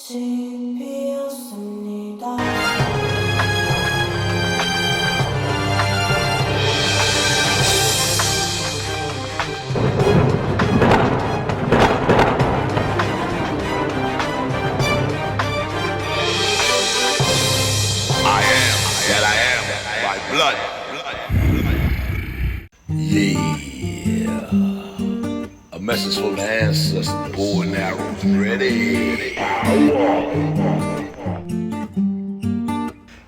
집이었습니다. I am that I am by blood. Yeah. A message from the ancestors. Bow and arrows ready.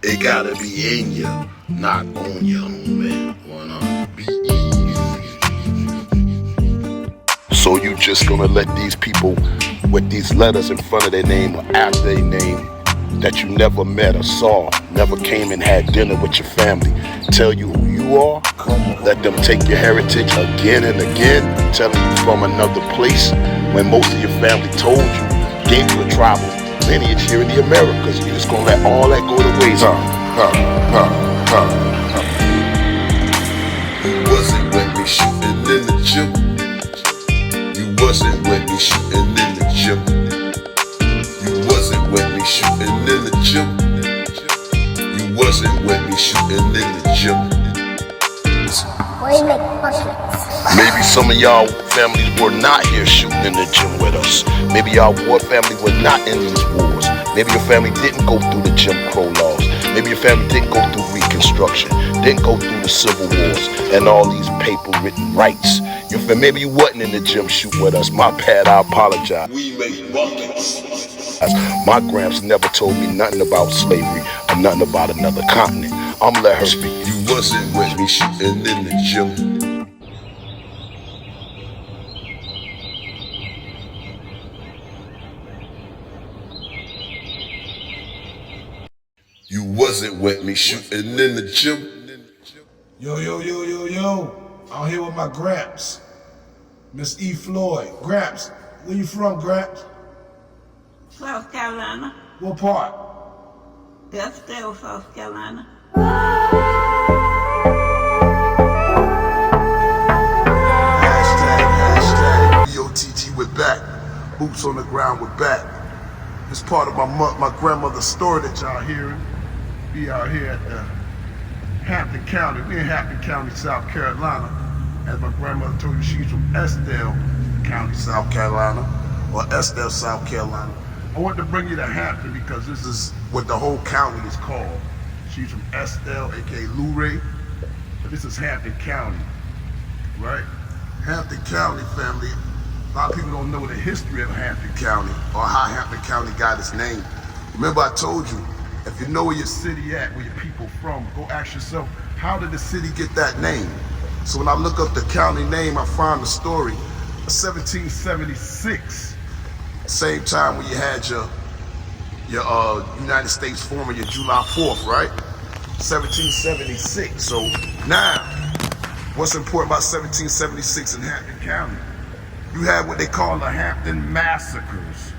It gotta be in ya, not on ya, homie. Wanna be easy. So you just gonna let these people with these letters in front of their name or after their name that you never met or saw, never came and had dinner with your family, tell you who you are? Let them take your heritage again and again, telling you from another place when most of your family told you, gave you a tribal lineage here in the Americas. You just gonna let all that go to waste. You wasn't with me shooting in the gym. You wasn't with me shooting in the gym. You wasn't with me shooting in the gym. You wasn't with me shooting in the gym. Maybe some of y'all families were not here shooting in the gym with us. Maybe y'all war family were not in these wars. Maybe your family didn't go through the Jim Crow laws. Maybe your family didn't go through Reconstruction, didn't go through the Civil Wars and all these paper-written rights. Maybe you wasn't in the gym shooting with us. My bad, I apologize. We make buckets. My gramps never told me nothing about slavery or nothing about another continent. I'ma let her speak. You wasn't with me shooting in the gym. You wasn't with me shooting in the gym. Yo. I'm here with my Gramps. Miss E. Floyd. Gramps, where you from, Gramps? South Carolina. What part? Scottsdale, South Carolina. Hashtag BOTG, we're back. Boots on the ground, we're back. It's part of my grandmother's story that y'all hearing. We out here at the Hampton County. We in Hampton County, South Carolina. As my grandmother told you, she's from Estelle County, South Carolina, or Estelle, South Carolina. I want to bring you to Hampton because this is what the whole county is called. She's from Estelle, aka Luray, but this is Hampton County, right? Hampton County, family. A lot of people don't know the history of Hampton County or how Hampton County got its name. Remember I told you, if you know where your city at, where your people from, go ask yourself, how did the city get that name? So when I look up the county name, I find the story of 1776. Same time when you had your United States forming your July 4th, right? 1776. So now, what's important about 1776 in Hampton County? You had what they call the Hampton Massacres.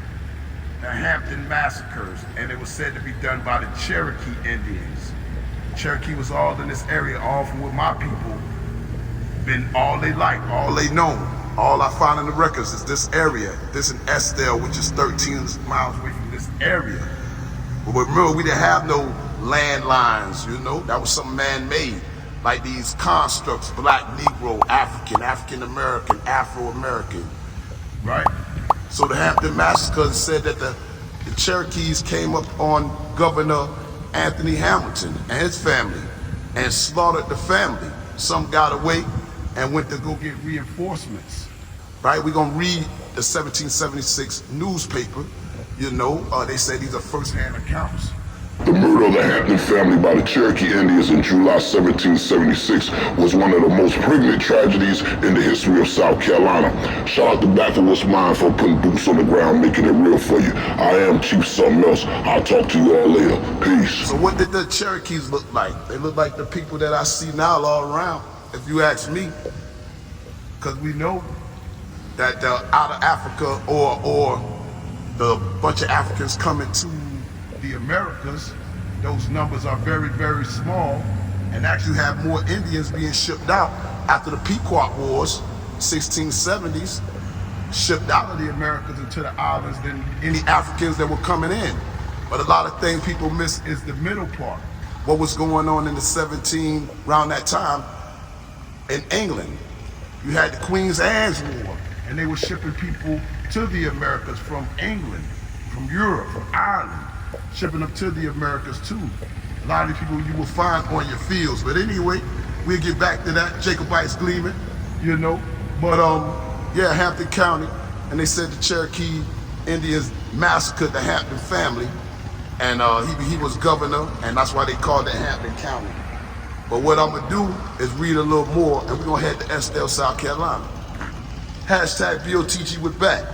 The Hampton Massacres, and it was said to be done by the Cherokee Indians. Cherokee was all in this area, all from where my people been all they like, all they know. All I find in the records is this area, this in Estelle, which is 13 miles away from this area. But remember, we didn't have no landlines, you know? That was something man-made, like these constructs, black, Negro, African, African-American, Afro-American, right? So the Hampton Massacre said that the Cherokees came up on Governor Anthony Hamilton and his family and slaughtered the family. Some got away and went to go get reinforcements, right? We're gonna read the 1776 newspaper, you know, they say these are first-hand accounts. The murder of the Hampton family by the Cherokee Indians in July 1776 was one of the most pregnant tragedies in the history of South Carolina. Shout out to Baffinwood's Mind for putting boots on the ground, making it real for you. I am Chief Something Else. I'll talk to you all later. Peace. So what did the Cherokees look like? They look like the people that I see now all around, if you ask me. Because we know that out of Africa or the bunch of Africans coming to the Americas, those numbers are very, very small, and actually have more Indians being shipped out after the Pequot Wars, 1670s. shipped out of the Americas into the islands than any Africans that were coming in. But a lot of things people miss is the middle part. What was going on in the around that time in England? You had the Queen's Anne's War, and they were shipping people to the Americas from England, from Europe, from Ireland, shipping them to the Americas too. A lot of people you will find on your fields. But anyway, we'll get back to that. Jacobites gleaming, you know. But yeah, Hampton County, and they said the Cherokee Indians massacred the Hampton family, and he was governor, and that's why they called it Hampton County. But what I'm gonna do is read a little more, and we're gonna head to Estelle, South Carolina. Hashtag BOTG with back.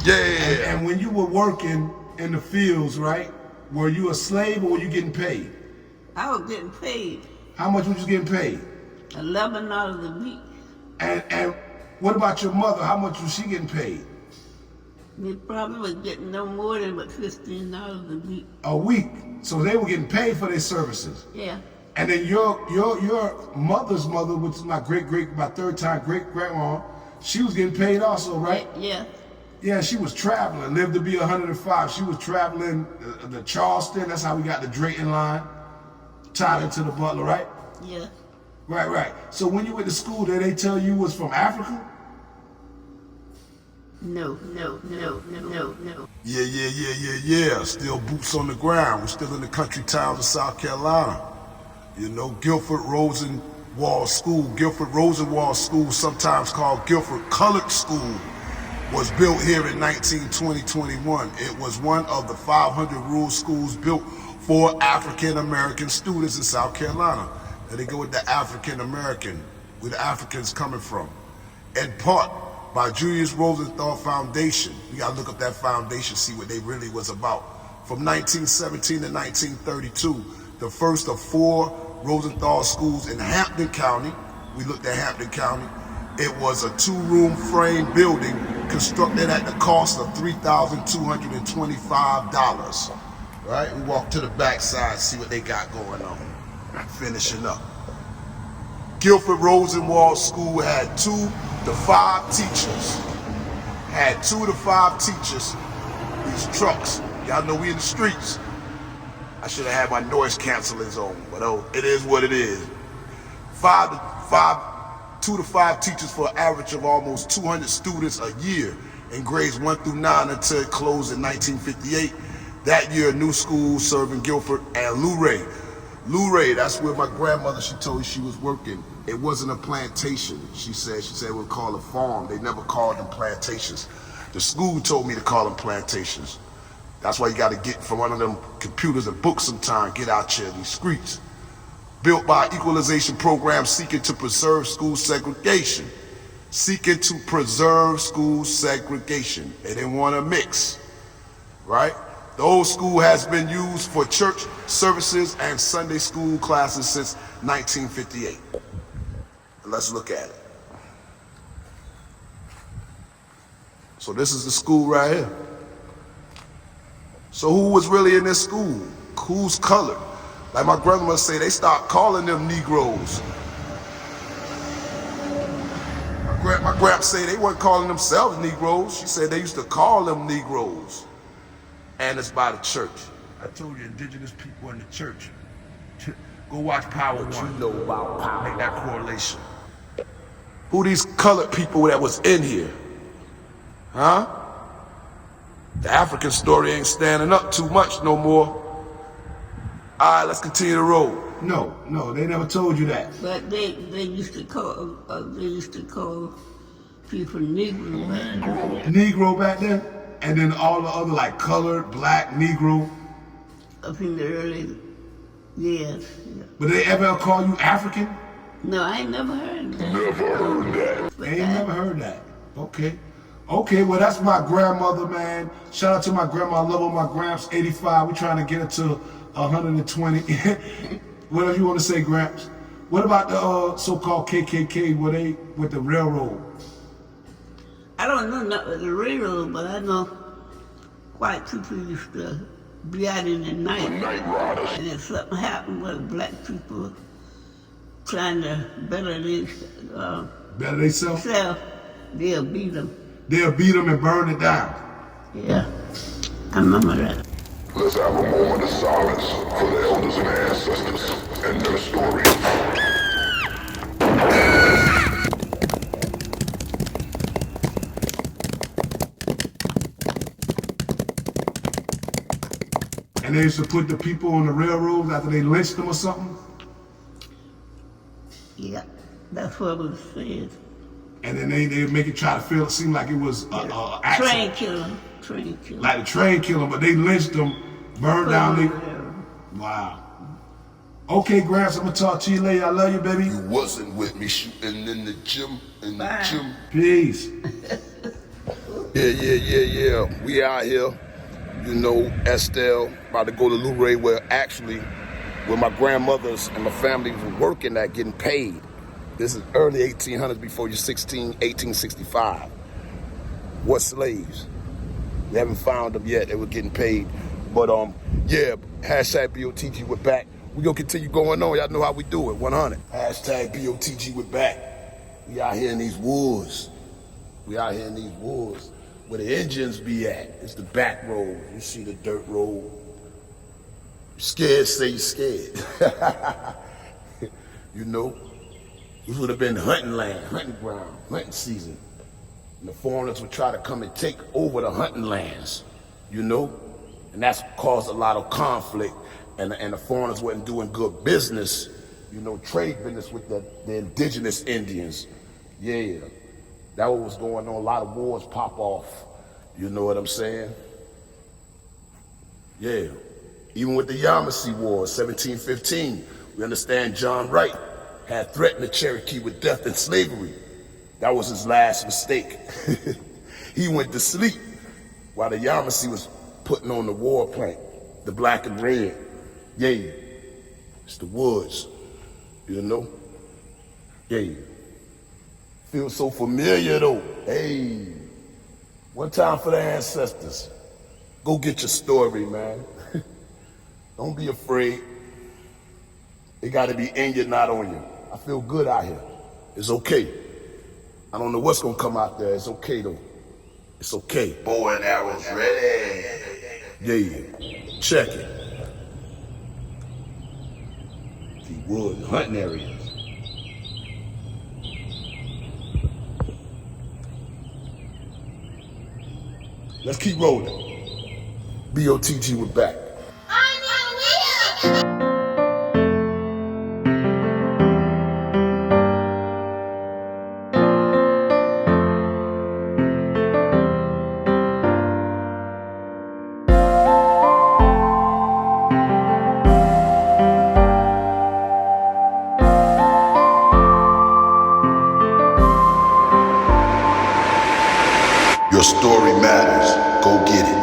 Yeah. And when you were working in the fields, right? Were you a slave or were you getting paid? I was getting paid How much was you getting paid? $11 a week. And what about your mother? How much was she getting paid? They probably was getting no more than but $15 a week. A week. So they were getting paid for their services. Yeah. And then your mother's mother, which is my third time great grandma, she was getting paid also, right? Yeah. Yeah, she was traveling, lived to be 105. She was traveling the Charleston, that's how we got the Drayton line, tied into the Butler, right? Yeah. Right. So when you went to school, did they tell you was from Africa? No. Yeah. Still boots on the ground. We're still in the country towns of South Carolina. You know, Guilford Rosenwald School, sometimes called Guilford Colored School, was built here in 1920-21. It was one of the 500 rural schools built for African American students in South Carolina. And they go with the African American, where the Africans coming from. In part by Julius Rosenthal Foundation. You gotta look up that foundation, see what they really was about. From 1917 to 1932, the first of 4 Rosenthal schools in Hampton County. We looked at Hampton County. It was a 2-room frame building constructed at the cost of $3,225. Right? We walk to the back side, see what they got going on. Finishing up. Guilford Rosenwald School had 2 to 5 teachers. These trucks. Y'all know we in the streets. I should have had my noise cancelings on, but oh, it is what it is. 2 to 5 teachers for an average of almost 200 students a year in grades 1 through 9 until it closed in 1958. That year, a new school serving Guilford and Luray. Luray, that's where my grandmother, she told me she was working. It wasn't a plantation, she said it was called a farm. They never called them plantations. The school told me to call them plantations. That's why you gotta get from one of them computers and books sometime, get out here in these streets. Built by equalization program seeking to preserve school segregation. They didn't want to mix, right? The old school has been used for church services and Sunday school classes since 1958. Let's look at it. So this is the school right here. So who was really in this school? Who's colored? Like my grandmother say, they stopped calling them Negroes. My grandma say they weren't calling themselves Negroes. She said they used to call them Negroes. And it's by the church. I told you, indigenous people in the church. Go watch Power One. You know about power. Make that correlation. Who these colored people that was in here? Huh? The African story ain't standing up too much no more. All right, let's continue the road. No, they never told you that. But they used to call people Negro back then. Negro back then? And then all the other like colored, black, Negro. Up in the early years. Yeah. But they ever call you African? No, I ain't never heard that. Never heard that. They ain't never heard that. Okay, well that's my grandmother, man. Shout out to my grandma. I love her, my Gramps, 85. We're trying to get her to 120. Whatever you want to say, Gramps. What about the so-called KKK, were they with the railroad? I don't know nothing with the railroad, but I know white people used to be out in the night. Night riders. And if something happened with black people trying to better themselves, Better themselves? they'll beat them. they'll beat them and burn it down. Yeah, I remember that. Let's have a moment of silence for the elders and the ancestors and their story. And they used to put the people on the railroads after they lynched them or something. Yeah, that's what was said. And then they make it try to seem like it was a accident. Train killer. Like the train killer, but they lynched them, burned down they. Wow. Okay, Gramps, I'm gonna talk to you later. I love you, baby. You wasn't with me shooting in the gym, Bye. Peace. Yeah. We out here, you know, Estelle, about to go to Luray, where my grandmothers and my family were working at, getting paid. This is early 1800s, before you're 1865. What slaves? We haven't found them yet. They were getting paid. But yeah, hashtag BOTG, we're back. We gonna continue going on. Y'all know how we do it, 100. Hashtag BOTG, we're back. We out here in these woods. Where the engines be at. It's the back road. You see the dirt road. You scared, say you scared. You know, this would have been hunting land, hunting ground, hunting season. And the foreigners would try to come and take over the hunting lands, you know? And that's caused a lot of conflict. And the foreigners wasn't doing good business, you know, trade business with the indigenous Indians. Yeah, that was going on. A lot of wars pop off, you know what I'm saying? Yeah, even with the Yamasee War, 1715, we understand John Wright had threatened the Cherokee with death and slavery. That was his last mistake. He went to sleep while the Yamasee was putting on the war plank, the black and red. Yeah, it's the woods, you know? Yeah, feels so familiar though. Hey, one time for the ancestors. Go get your story, man. Don't be afraid. It gotta be in you, not on you. I feel good out here. It's okay. I don't know what's gonna come out there. It's okay though. It's okay. Bow and arrows ready. Yeah, check it. The wood hunting areas. Let's keep rolling. BOTG, we're back. Your story matters. Go get it.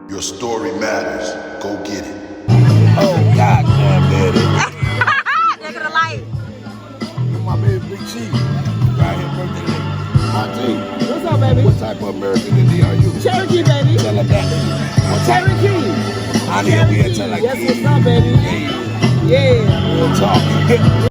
Your story matters. Go get it. Oh, goddamn, daddy. They're gonna like. My baby Big Chief. Right here, birthday today. Auntie, What's up, baby? what type of American Indian are you? Cherokee, baby. Tell her that. What type? Cherokee. I need to be a Cherokee. Yes, what's up, baby? Hey, Yeah. we'll talk.